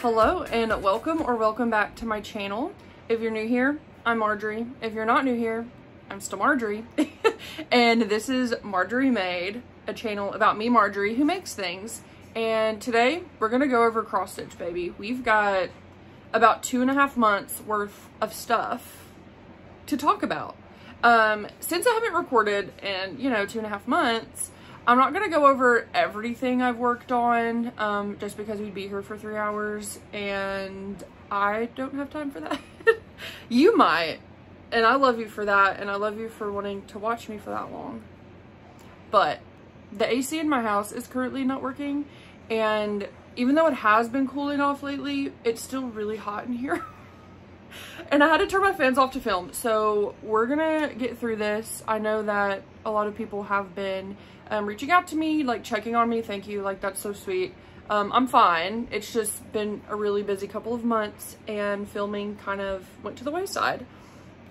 Hello and welcome back to my channel. If you're new here, I'm Marjorie. If you're not new here, I'm still Marjorie. And this is Marjorie Made, a channel about me, Marjorie, who makes things. And today we're gonna go over cross stitch, baby. We've got about 2.5 months worth of stuff to talk about. Since I haven't recorded in, 2.5 months, I'm not gonna go over everything I've worked on, just because we'd be here for 3 hours and I don't have time for that. You might, and I love you for that, and I love you for wanting to watch me for that long. But the AC in my house is currently not working, and even though it has been cooling off lately, it's still really hot in here. And I had to turn my fans off to film, so we're gonna get through this. I know that a lot of people have been reaching out to me, like checking on me. Thank you, like that's so sweet. I'm fine. It's just been a really busy couple of months and filming kind of went to the wayside.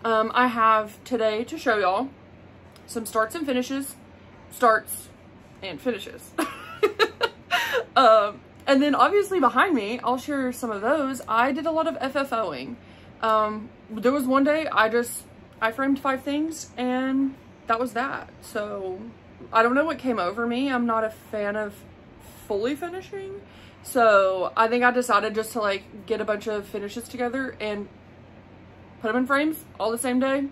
I have today to show y'all some starts and finishes. And then obviously behind me, I'll share some of those. I did a lot of FFOing. There was one day I framed 5 things and that was that. So I don't know what came over me. I'm not a fan of fully finishing. So I think I decided just to like get a bunch of finishes together and put them in frames all the same day.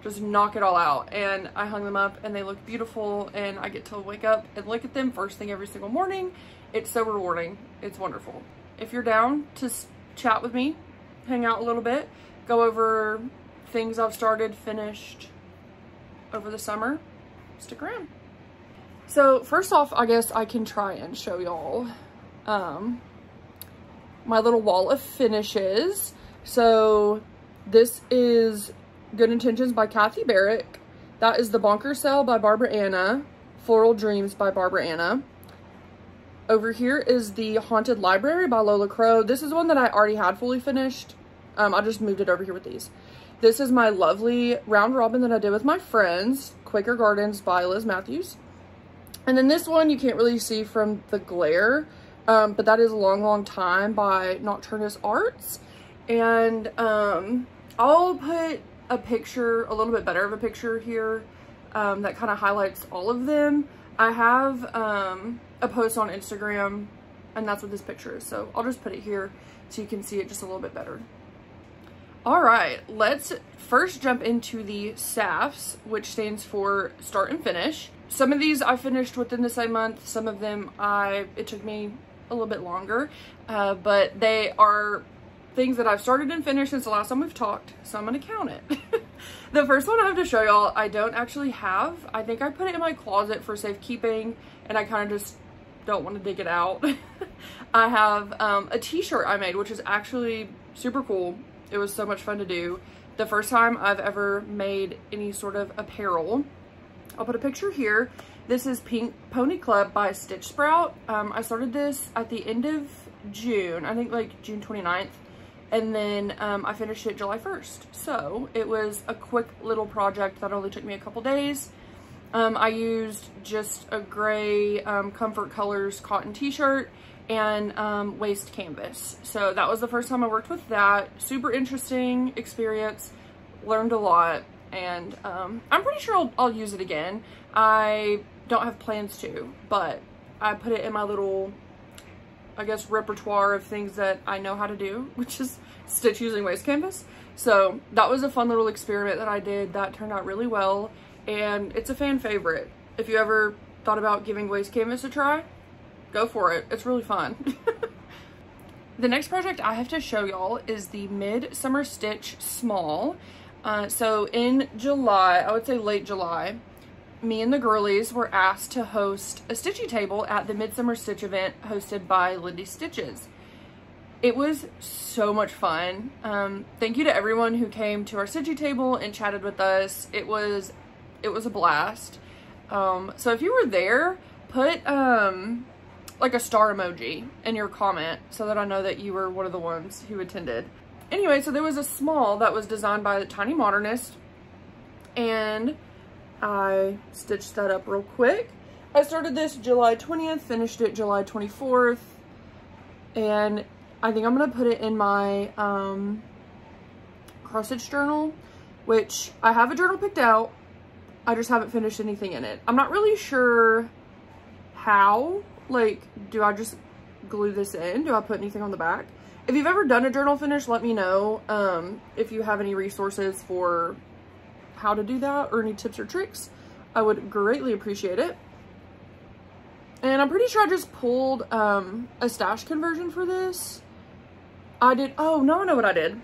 Just knock it all out. And I hung them up and they look beautiful and I get to wake up and look at them first thing every single morning. It's so rewarding. It's wonderful. If you're down to chat with me, hang out a little bit, go over things I've started, finished over the summer, stick around. So first off, I guess I can try and show y'all my little wall of finishes. So this is Good Intentions by Kathy Barrick. That is the Bonker Cell by Barbara Anna. Floral Dreams by Barbara Anna. Over here is the Haunted Library by Lola Crow. This is one that I already had fully finished. I just moved it over here with these. This is my lovely round robin that I did with my friends, Quaker Gardens by Liz Matthews. And then this one you can't really see from the glare, but that is a long time by Nocturnus Arts. And I'll put a picture, a little bit better of a picture here, that kind of highlights all of them. I have a post on Instagram and that's what this picture is, so I'll just put it here so you can see it just a little bit better. All right, let's first jump into the SAFs, which stands for Start and Finish. Some of these I finished within the same month. Some of them it took me a little bit longer, but they are things that I've started and finished since the last time we've talked, so I'm gonna count it. The first one I have to show y'all, I don't actually have. I think I put it in my closet for safekeeping, and I kind of just don't want to dig it out. I have a t-shirt I made, which is actually super cool. It was so much fun to do. The first time I've ever made any sort of apparel. I'll put a picture here. This is Pink Pony Club by Stitch Sprout. I started this at the end of June, I think like June 29th. And then I finished it July 1st. So it was a quick little project that only took me a couple days. I used just a gray Comfort Colors cotton t-shirt and waist canvas. So that was the first time I worked with that. Super interesting experience, learned a lot, and I'm pretty sure I'll use it again. I don't have plans to, but I put it in my little, I guess, repertoire of things that I know how to do, which is stitch using waist canvas. So that was a fun little experiment that I did that turned out really well, and it's a fan favorite. If you ever thought about giving waist canvas a try, go for it. It's really fun. The next project I have to show y'all is the Midsummer Stitch Small. So in July, I would say late July, me and the girlies were asked to host a stitchy table at the Midsummer Stitch event hosted by Lindy Stitches. It was so much fun. Thank you to everyone who came to our stitchy table and chatted with us. It was a blast. So if you were there, put like a star emoji in your comment so that I know that you were one of the ones who attended. Anyway, so there was a small that was designed by the Tiny Modernist, and I stitched that up real quick. I started this July 20th, finished it July 24th, and I think I'm gonna put it in my cross stitch journal, which I have a journal picked out. I just haven't finished anything in it. I'm not really sure how. Like, do I just glue this in? Do I put anything on the back? If you've ever done a journal finish, let me know if you have any resources for how to do that or any tips or tricks. I would greatly appreciate it. And I'm pretty sure I just pulled a stash conversion for this. I did, oh, no, I know what I did.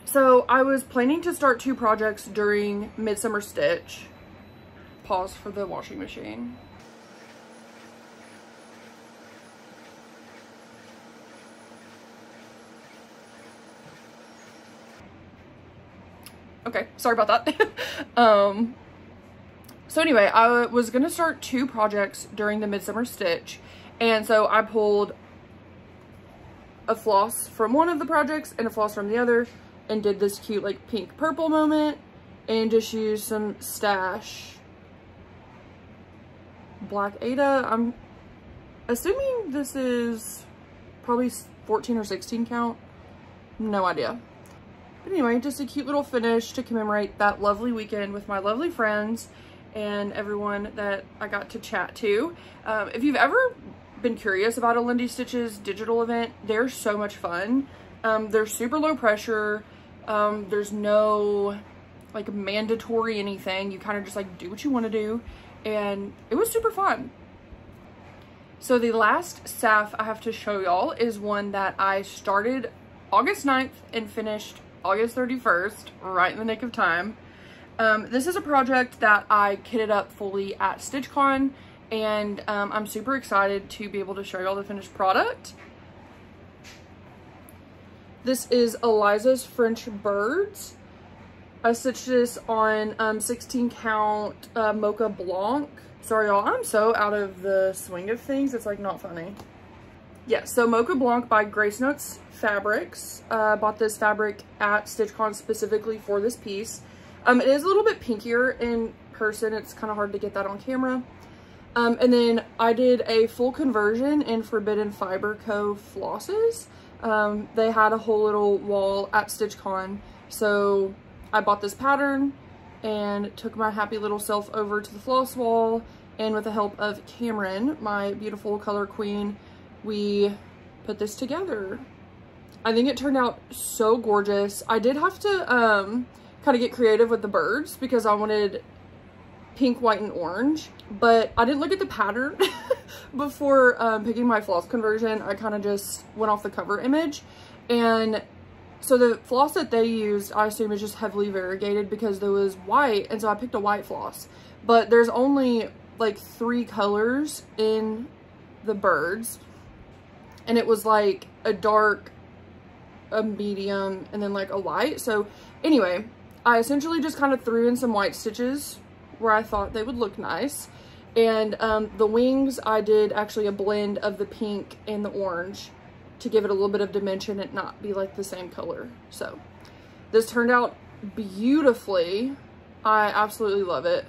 So I was planning to start 2 projects during Midsummer Stitch. Pause for the washing machine. Okay, sorry about that. So anyway, I was gonna start 2 projects during the Midsummer Stitch, and so I pulled a floss from one of the projects and a floss from the other, and did this cute like pink purple moment, and just used some stash Black Ada. I'm assuming this is probably 14 or 16 count, no idea. But anyway, just a cute little finish to commemorate that lovely weekend with my lovely friends and everyone that I got to chat to. If you've ever been curious about a Lindy Stitches digital event, they're so much fun. They're super low pressure. There's no like mandatory anything. You kind of just like do what you want to do, and it was super fun. So the last SAF I have to show y'all is one that I started August 9th and finished August 31st, right in the nick of time. This is a project that I kitted up fully at StitchCon, and I'm super excited to be able to show y'all the finished product. This is Eliza's French Birds. I stitched this on 16 count Mocha Blanc. Sorry y'all, I'm so out of the swing of things, it's like not funny. Yeah, so Mocha Blanc by Grace Notes Fabrics. Bought this fabric at StitchCon specifically for this piece. It is a little bit pinkier in person. It's kind of hard to get that on camera. And then I did a full conversion in Forbidden Fiber Co. flosses. They had a whole little wall at StitchCon. So I bought this pattern and took my happy little self over to the floss wall. And with the help of Cameron, my beautiful color queen, we put this together. I think it turned out so gorgeous. I did have to kind of get creative with the birds because I wanted pink, white, and orange, but I didn't look at the pattern before picking my floss conversion. I kind of just went off the cover image, and so the floss that they used, I assume, is just heavily variegated because there was white, and so I picked a white floss, but there's only like 3 colors in the birds, and it was like a dark, a medium, and then like a light. So anyway, I essentially just kind of threw in some white stitches where I thought they would look nice. And the wings, I did actually a blend of the pink and the orange to give it a little bit of dimension and not be like the same color. So this turned out beautifully. I absolutely love it.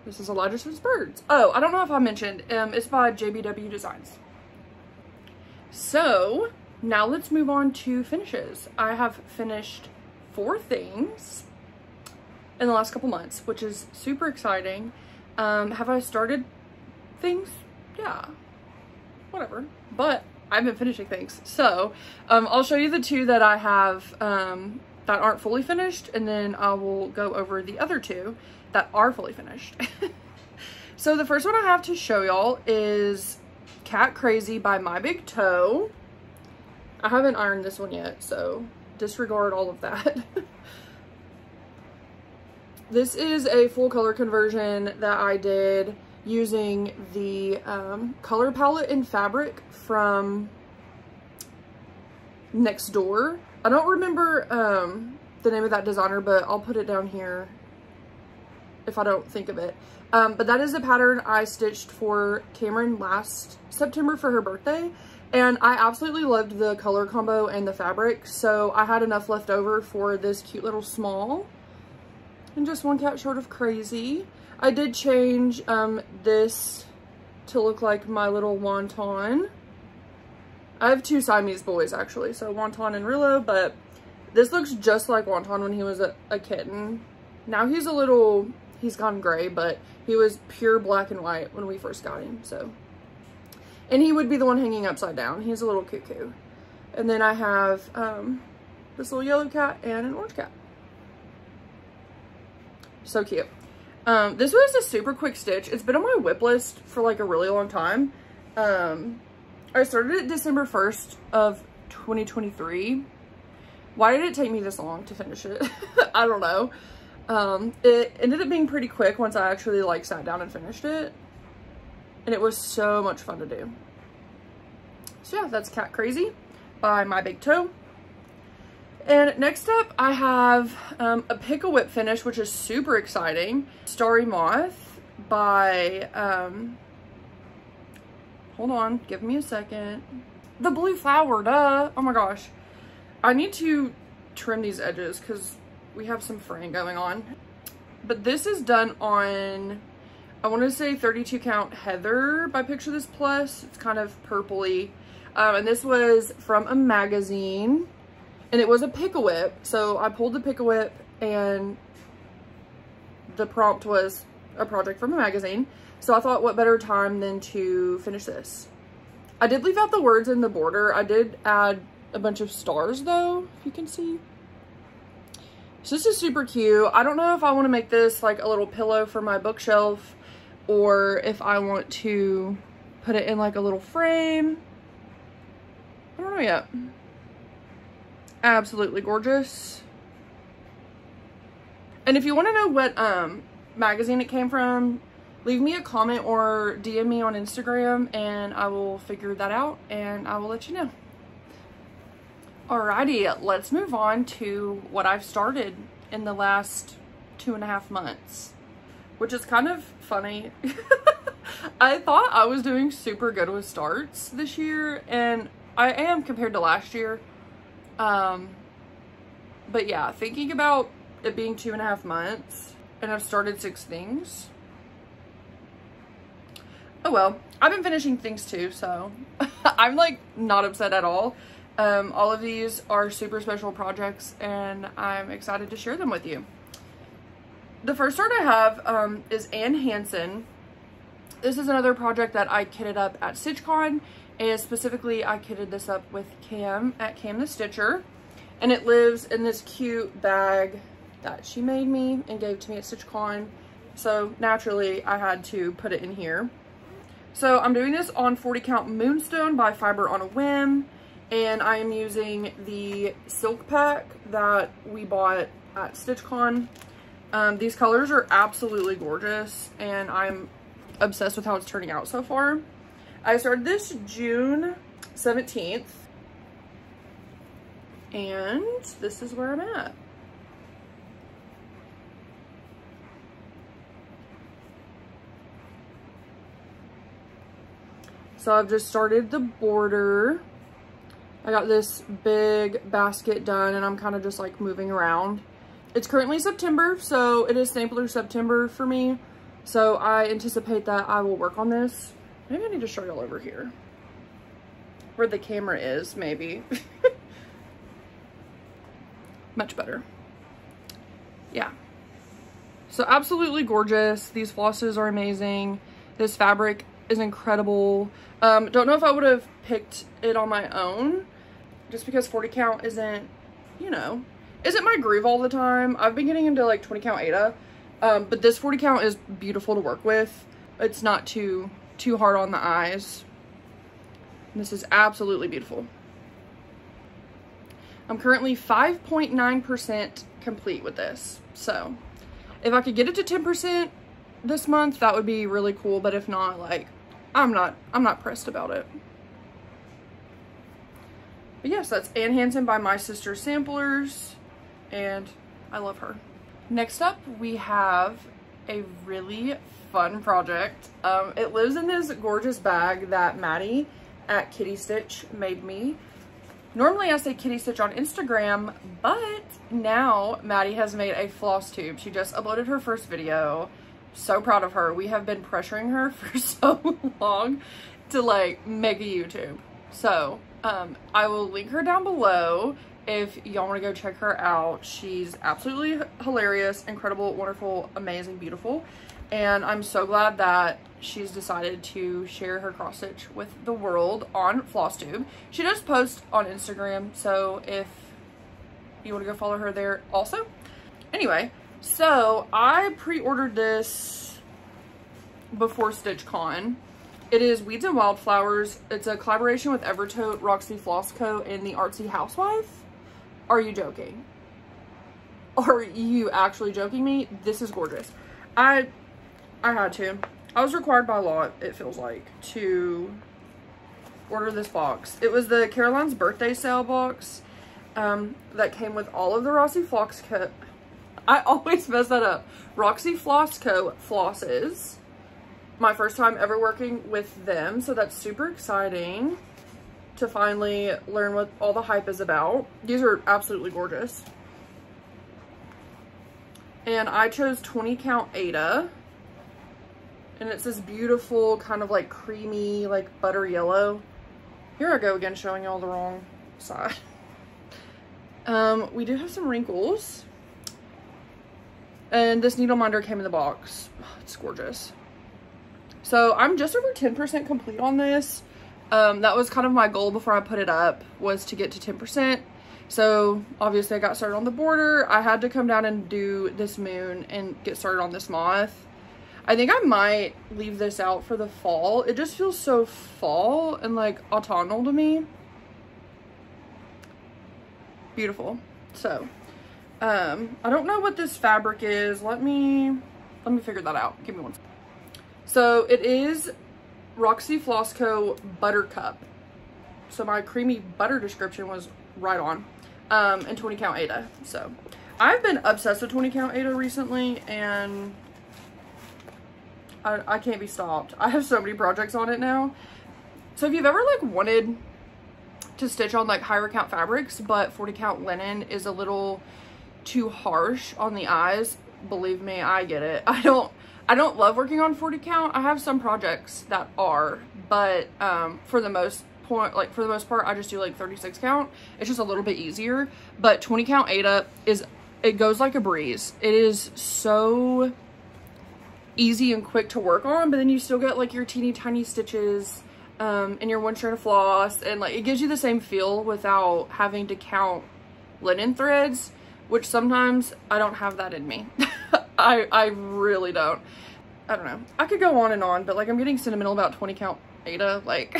This is Eliza's Birds. Oh, I don't know if I mentioned, it's by JBW Designs. So now let's move on to finishes. I have finished 4 things in the last couple months, which is super exciting. Have I started things? Yeah, whatever. But I've been finishing things. So I'll show you the 2 that I have that aren't fully finished, and then I will go over the other 2 that are fully finished. So the first one I have to show y'all is Cat Crazy by My Big Toe. I haven't ironed this one yet, so disregard all of that. This is a full color conversion that I did using the color palette and fabric from Next Door. I don't remember the name of that designer, but I'll put it down here if I don't think of it. But that is a pattern I stitched for Cameron last September for her birthday, and I absolutely loved the color combo and the fabric, so I had enough left over for this cute little small. And just one cat short of crazy. I did change this to look like my little wonton. I have two Siamese boys actually, so Wonton and Rillo, but this looks just like Wonton when he was a kitten. Now he's gone gray, but he was pure black and white when we first got him, so. And he would be the one hanging upside down. He's a little cuckoo. And then I have this little yellow cat and an orange cat. So cute. This was a super quick stitch. It's been on my whip list for like a really long time. I started it December 1st of 2023. Why did it take me this long to finish it? I don't know. It ended up being pretty quick once I actually like sat down and finished it. And it was so much fun to do. So yeah, that's Cat Crazy by My Big Toe. And next up I have a Pickle Whip finish, which is super exciting. Starry Moth by, hold on, give me a second. The Blue Flower, duh. Oh my gosh. I need to trim these edges because we have some fraying going on. But this is done on, I want to say 32 count Heather by Picture This Plus. It's kind of purpley. And this was from a magazine. And it was a Pickle Whip. So I pulled the Pickle Whip and the prompt was a project from a magazine. So I thought what better time than to finish this. I did leave out the words in the border. I did add a bunch of stars though, if you can see. So this is super cute. I don't know if I want to make this like a little pillow for my bookshelf or if I want to put it in like a little frame. I don't know yet. Absolutely gorgeous. And if you want to know what magazine it came from, leave me a comment or DM me on Instagram and I will figure that out and I will let you know. Alrighty, let's move on to what I've started in the last 2.5 months, which is kind of funny. I thought I was doing super good with starts this year, and I am compared to last year. But yeah, thinking about it being 2.5 months and I've started 6 things. Oh well, I've been finishing things too, so I'm like not upset at all. All of these are super special projects and I'm excited to share them with you. The first start I have is Ann Hansen. This is another project that I kitted up at StitchCon, and specifically I kitted this up with Cam at Cam the Stitcher, and it lives in this cute bag that she made me and gave to me at StitchCon, so naturally I had to put it in here. So I'm doing this on 40 count Moonstone by Fiber on a Whim, and I am using the silk pack that we bought at StitchCon. These colors are absolutely gorgeous and I'm obsessed with how it's turning out so far. I started this June 17th and this is where I'm at. So I've just started the border. I got this big basket done and I'm kind of just like moving around. It's currently September, so it is Sampler September for me. So I anticipate that I will work on this. Maybe I need to show y'all over here where the camera is, maybe. Much better. Yeah. So absolutely gorgeous. These flosses are amazing. This fabric is incredible. Don't know if I would have picked it on my own, just because 40 count isn't, you know, isn't my groove all the time. I've been getting into like 20 count Aida, but this 40 count is beautiful to work with. It's not too hard on the eyes. And this is absolutely beautiful. I'm currently 5.9% complete with this. So if I could get it to 10% this month, that would be really cool. But if not, like, I'm not pressed about it. But yes, that's Ann Hansen by My Sister Samplers, and I love her. Next up, we have a really fun project. It lives in this gorgeous bag that Maddie at Kitty Stitch made me. Normally I say Kitty Stitch on Instagram, but now Maddie has made a floss tube. She just uploaded her first video. So proud of her. We have been pressuring her for so long to like make a YouTube. So I will link her down below if y'all want to go check her out. She's absolutely hilarious, incredible, wonderful, amazing, beautiful, and I'm so glad that she's decided to share her cross stitch with the world on flosstube. She does post on Instagram, so if you want to go follow her there also. Anyway, so I pre-ordered this before StitchCon. It is Weeds and Wildflowers. It's a collaboration with Evertote, Roxy Floss Co, and the Artsy Housewife. Are you joking? Are you actually joking me? This is gorgeous. I had to. I was required by law, it feels like, to order this box. It was the Caroline's birthday sale box that came with all of the Roxy Floss Co. I always mess that up. Roxy Floss Co flosses. My first time ever working with them, so that's super exciting to finally learn what all the hype is about. These are absolutely gorgeous. And I chose 20 count Ada. And it's this beautiful kind of like creamy, like butter yellow. Here I go again showing y'all the wrong side. We do have some wrinkles. And this needle minder came in the box. Oh, it's gorgeous. So I'm just over 10% complete on this. That was kind of my goal before I put it up, was to get to 10%. So obviously I got started on the border. I had to come down and do this moon and get started on this moth. I think I might leave this out for the fall. It just feels so fall and like autumnal to me. Beautiful. So I don't know what this fabric is. Let me figure that out. Give me one second. So it is Roxy Floss Co Buttercup. So my creamy butter description was right on. And 20 count Ada. So I've been obsessed with 20 count Ada recently, and I can't be stopped. I have so many projects on it now. So if you've ever like wanted to stitch on like higher count fabrics, but 40 count linen is a little too harsh on the eyes, believe me, I get it. I don't love working on 40 count. I have some projects that are, but for the most part, I just do like 36 count. It's just a little bit easier. But 20 count Ada it goes like a breeze. It is so easy and quick to work on, but then you still get like your teeny tiny stitches and your one strand of floss, and like it gives you the same feel without having to count linen threads, which sometimes I don't have that in me. I really don't. I don't know. I could go on and on, but like I'm getting sentimental about 20 count Ada, like.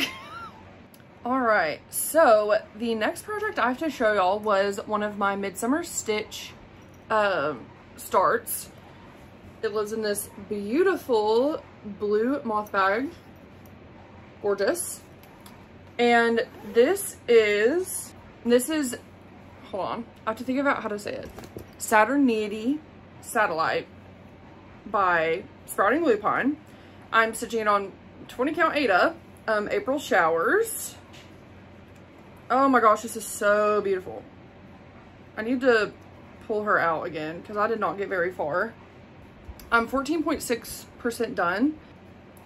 All right, so the next project I have to show y'all was one of my Midsummer Stitch starts. It lives in this beautiful blue moth bag. Gorgeous. And this is, hold on, I have to think about how to say it. Saturniity Satellite by Sprouting Lupine. I'm stitching it on 20 count Ada, April Showers. Oh my gosh, this is so beautiful. I need to pull her out again because I did not get very far. I'm 14.6% done.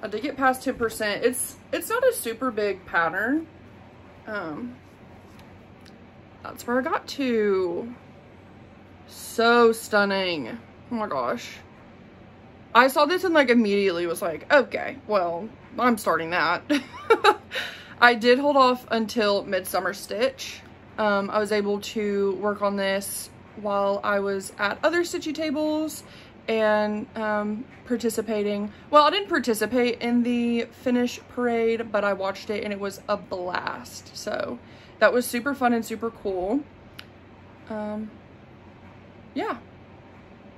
I did get past 10%. It's not a super big pattern. That's where I got to. So stunning. Oh my gosh. I saw this and like immediately was like, okay, well, I'm starting that. I did hold off until Midsummer Stitch. I was able to work on this while I was at other stitchy tables and participating. Well, I didn't participate in the finish parade, but I watched it and it was a blast. So that was super fun and super cool. Yeah,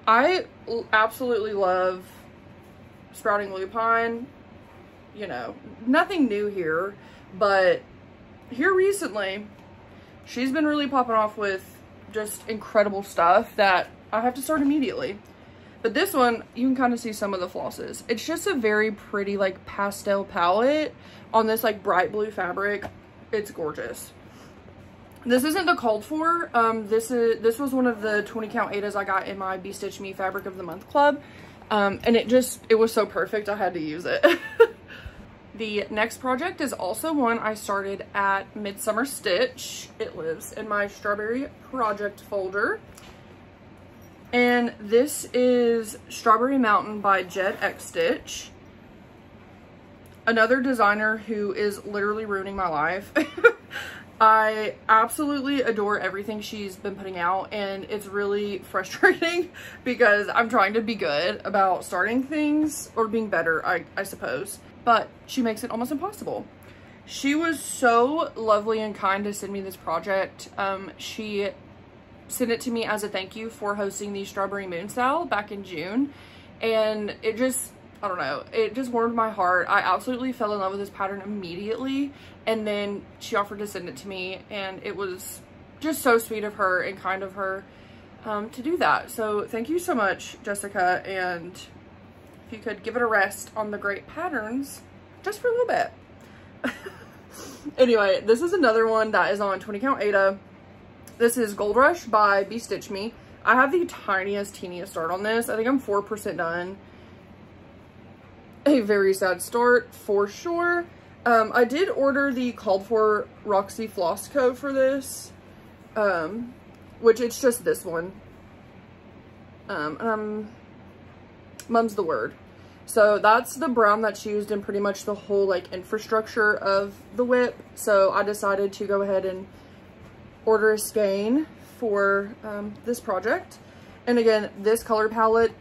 I absolutely love Sprouting Lupine. You know, nothing new here, but here recently, she's been really popping off with just incredible stuff that I have to start immediately. But this one, you can kind of see some of the flosses. It's just a very pretty like pastel palette on this like bright blue fabric. It's gorgeous. This isn't the called for. This was one of the 20 count Adas I got in my Be Stitch Me Fabric of the Month club. And it was so perfect I had to use it. The next project is also one I started at Midsummer Stitch. It lives in my strawberry project folder. And this is Strawberry Mountain by Jed X Stitch. Another designer who is literally ruining my life. I absolutely adore everything she's been putting out, and it's really frustrating because I'm trying to be good about starting things, or being better, I suppose, but she makes it almost impossible. She was so lovely and kind to send me this project. She sent it to me as a thank you for hosting the Strawberry Moon Sale back in June, and it just, I don't know, it just warmed my heart. I absolutely fell in love with this pattern immediately, and then she offered to send it to me, and it was just so sweet of her and kind of her to do that. So thank you so much, Jessica, and if you could give it a rest on the great patterns just for a little bit. Anyway, this is another one that is on 20 count Aida. This is Gold Rush by Be Stitch Me. I have the teeniest start on this. I think I'm 4% done. A very sad start for sure. I did order the called for Roxy Floss coat for this, which it's just this one. Mum's the word. So that's the brown that's used in pretty much the whole like infrastructure of the whip. So I decided to go ahead and order a skein for this project. And again, this color palette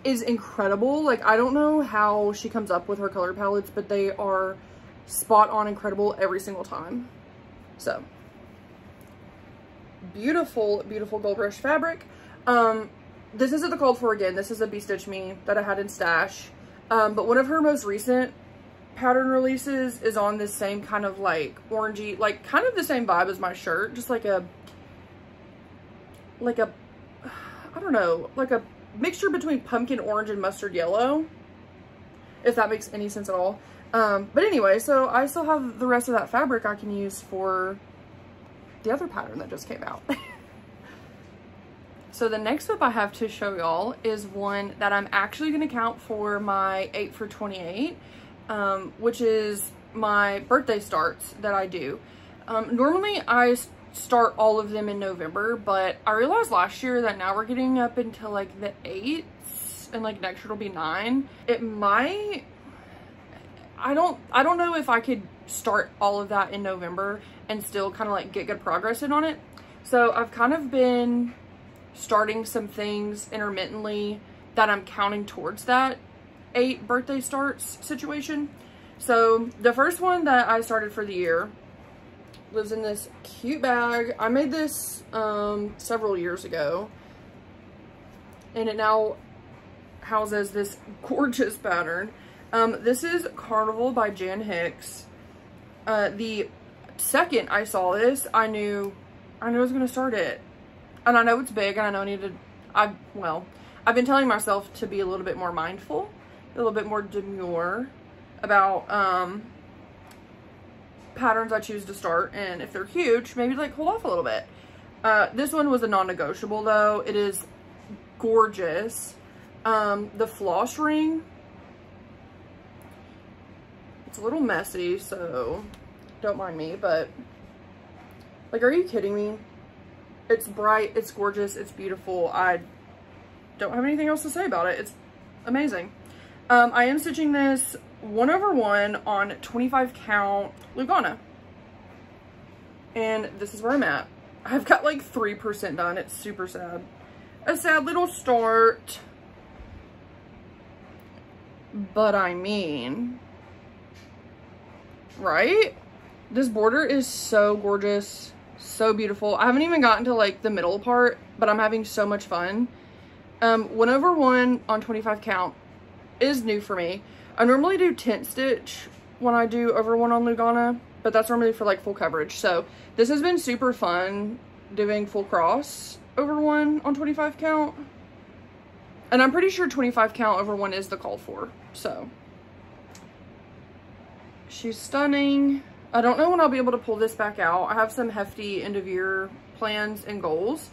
is incredible. Like, I don't know how she comes up with her color palettes, but they are spot on incredible every single time. So beautiful, beautiful Gold Rush fabric. This isn't the called for again. This is a Be Stitch Me that I had in stash. But one of her most recent pattern releases is on this same kind of like orangey, like kind of the same vibe as my shirt, just like a I don't know, like a mixture between pumpkin orange and mustard yellow, if that makes any sense at all. But anyway, so I still have the rest of that fabric I can use for the other pattern that just came out. So the next whip I have to show y'all is one that I'm actually going to count for my 8 for 28, which is my birthday starts that I do. Normally I start all of them in November, but I realized last year that now we're getting up until like the 8th, and like next year it'll be 9. It might, I don't know if I could start all of that in November and still kind of like get good progress in on it. So I've kind of been starting some things intermittently that I'm counting towards that 8 birthday starts situation. So the first one that I started for the year lives in this cute bag. I made this several years ago, and it now houses this gorgeous pattern. This is Carnival by Jan Hicks. The second I saw this, I knew I was gonna start it. And I know it's big, and I know I need to, I've been telling myself to be a little bit more mindful, a little bit more demure about patterns I choose to start, and if they're huge, maybe like hold off a little bit. This one was a non-negotiable though. It is gorgeous. The floss ring, it's a little messy, so don't mind me, but like, are you kidding me? It's bright, it's gorgeous, it's beautiful. I don't have anything else to say about it. It's amazing. I am stitching this 1/1 on 25 count Lugana, and this is where I'm at. I've got like 3% done. It's super sad. A sad little start, but I mean, right? This border is so gorgeous, so beautiful. I haven't even gotten to like the middle part, but I'm having so much fun. 1/1 on 25 count is new for me. I normally do tent stitch when I do over 1 on Lugana, but that's normally for like full coverage. So this has been super fun doing full cross over 1 on 25 count. And I'm pretty sure 25 count over 1 is the called for. So she's stunning. I don't know when I'll be able to pull this back out. I have some hefty end of year plans and goals.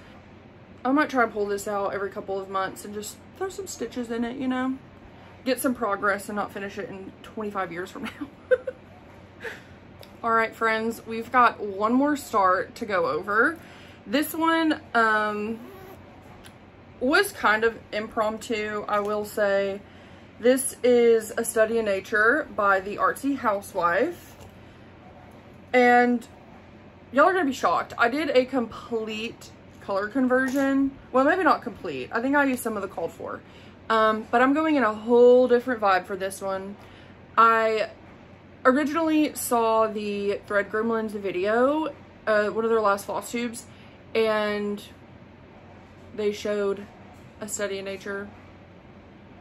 I might try and pull this out every couple of months and just throw some stitches in it, you know? Get some progress and not finish it in 25 years from now. All right, friends, we've got one more start to go over. This one was kind of impromptu, I will say. This is A Study in Nature by the Artsy Housewife. And y'all are gonna be shocked. I did a complete color conversion. Well, maybe not complete. I think I used some of the called for. But I'm going in a whole different vibe for this one. I originally saw the Thread Gremlins video, one of their last floss tubes, and they showed A Study in Nature.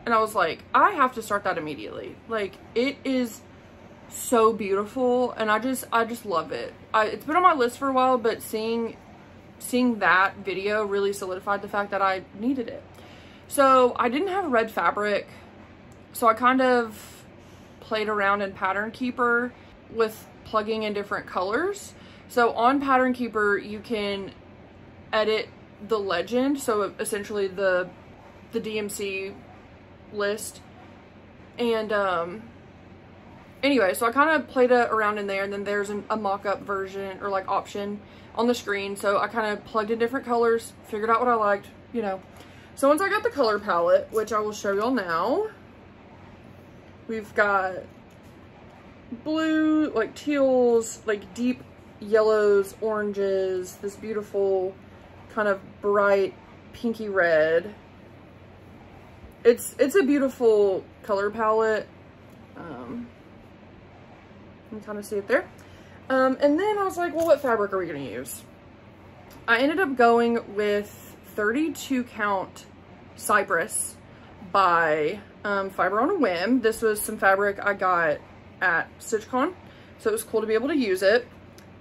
And I was like, I have to start that immediately. Like, it is so beautiful, and I just love it. It's been on my list for a while, but seeing that video really solidified the fact that I needed it. So I didn't have red fabric, so I kind of played around in Pattern Keeper with plugging in different colors. So on Pattern Keeper, you can edit the legend, so essentially the DMC list. And anyway, so I kind of played around in there, and then there's a mock-up version or like option on the screen. So I kind of plugged in different colors, figured out what I liked, you know. So once I got the color palette, which I will show y'all now, we've got blue, like teals, like deep yellows, oranges, this beautiful kind of bright pinky red. It's a beautiful color palette. You can kind of see it there. And then I was like, well, what fabric are we going to use? I ended up going with 32 count Cypress by Fiber on a Whim. This was some fabric I got at StitchCon, so it was cool to be able to use it.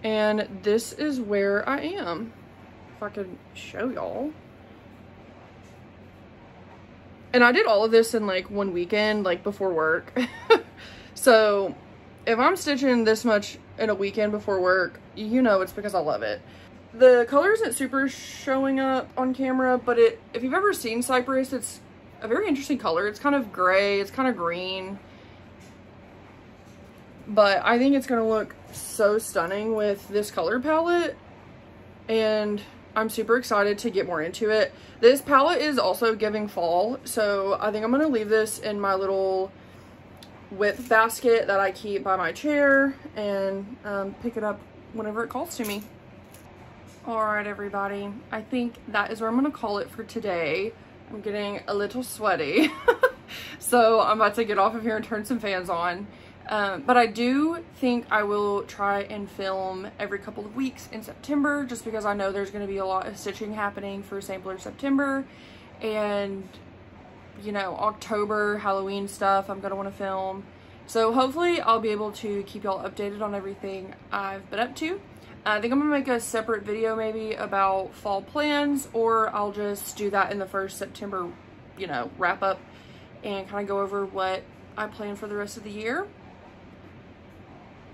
And this is where I am. If I could show y'all. And I did all of this in like one weekend, like before work. So if I'm stitching this much in a weekend before work, you know it's because I love it. The color isn't super showing up on camera, but if you've ever seen Cypress, it's a very interesting color. It's kind of gray, it's kind of green. But I think it's gonna look so stunning with this color palette, and I'm super excited to get more into it. This palette is also giving fall, so I think I'm gonna leave this in my little whip basket that I keep by my chair and pick it up whenever it calls to me. All right, everybody, I think that is where I'm gonna call it for today. I'm getting a little sweaty, so I'm about to get off of here and turn some fans on. But I do think I will try and film every couple of weeks in September, just because I know there's gonna be a lot of stitching happening for Sampler September, and you know, October, Halloween stuff I'm gonna wanna film. So hopefully I'll be able to keep y'all updated on everything I've been up to. I think I'm gonna make a separate video maybe about fall plans, or I'll just do that in the first September, you know, wrap up and kind of go over what I plan for the rest of the year.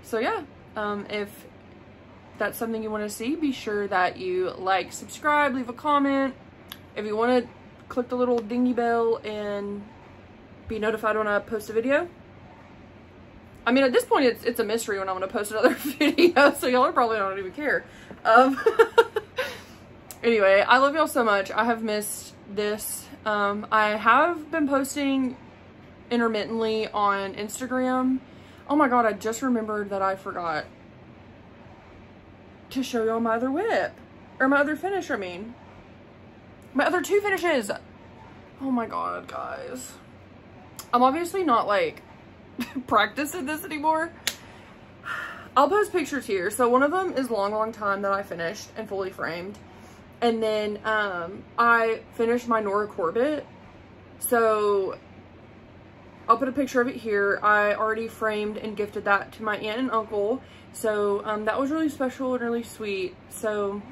So yeah, if that's something you want to see, be sure that you like, subscribe, leave a comment. If you want to click the little dingy bell and be notified when I post a video. I mean, at this point, it's a mystery when I'm going to post another video, so y'all are probably not even care. Anyway, I love y'all so much. I have missed this. I have been posting intermittently on Instagram. Oh my god, I just remembered that I forgot to show y'all my other whip. Or my other finish, I mean. My other two finishes. Oh my god, guys. I'm obviously not, like, practicing this anymore. I'll post pictures here. So one of them is Long Time that I finished and fully framed. And then I finished my Nora Corbett. So I'll put a picture of it here. I already framed and gifted that to my aunt and uncle. So that was really special and really sweet. So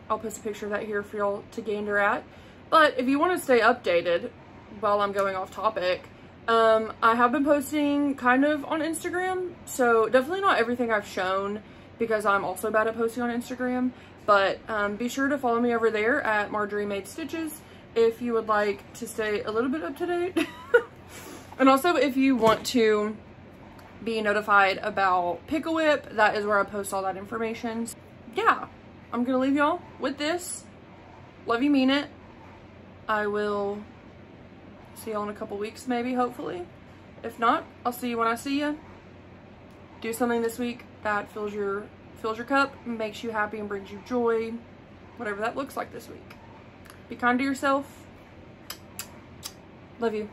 I'll post a picture of that here for y'all to gander at. But if you want to stay updated while I'm going off topic, I have been posting kind of on Instagram. So definitely not everything I've shown, because I'm also bad at posting on Instagram. But be sure to follow me over there at Marjorie Made Stitches if you would like to stay a little bit up to date. And also, if you want to be notified about Pickle Whip. That is where I post all that information. Yeah, I'm gonna leave y'all with this. Love you, mean it. I will see y'all in a couple weeks, maybe, hopefully. If not, I'll see you when I see you. Do something this week that fills your cup, makes you happy and brings you joy, whatever that looks like this week. Be kind to yourself. Love you.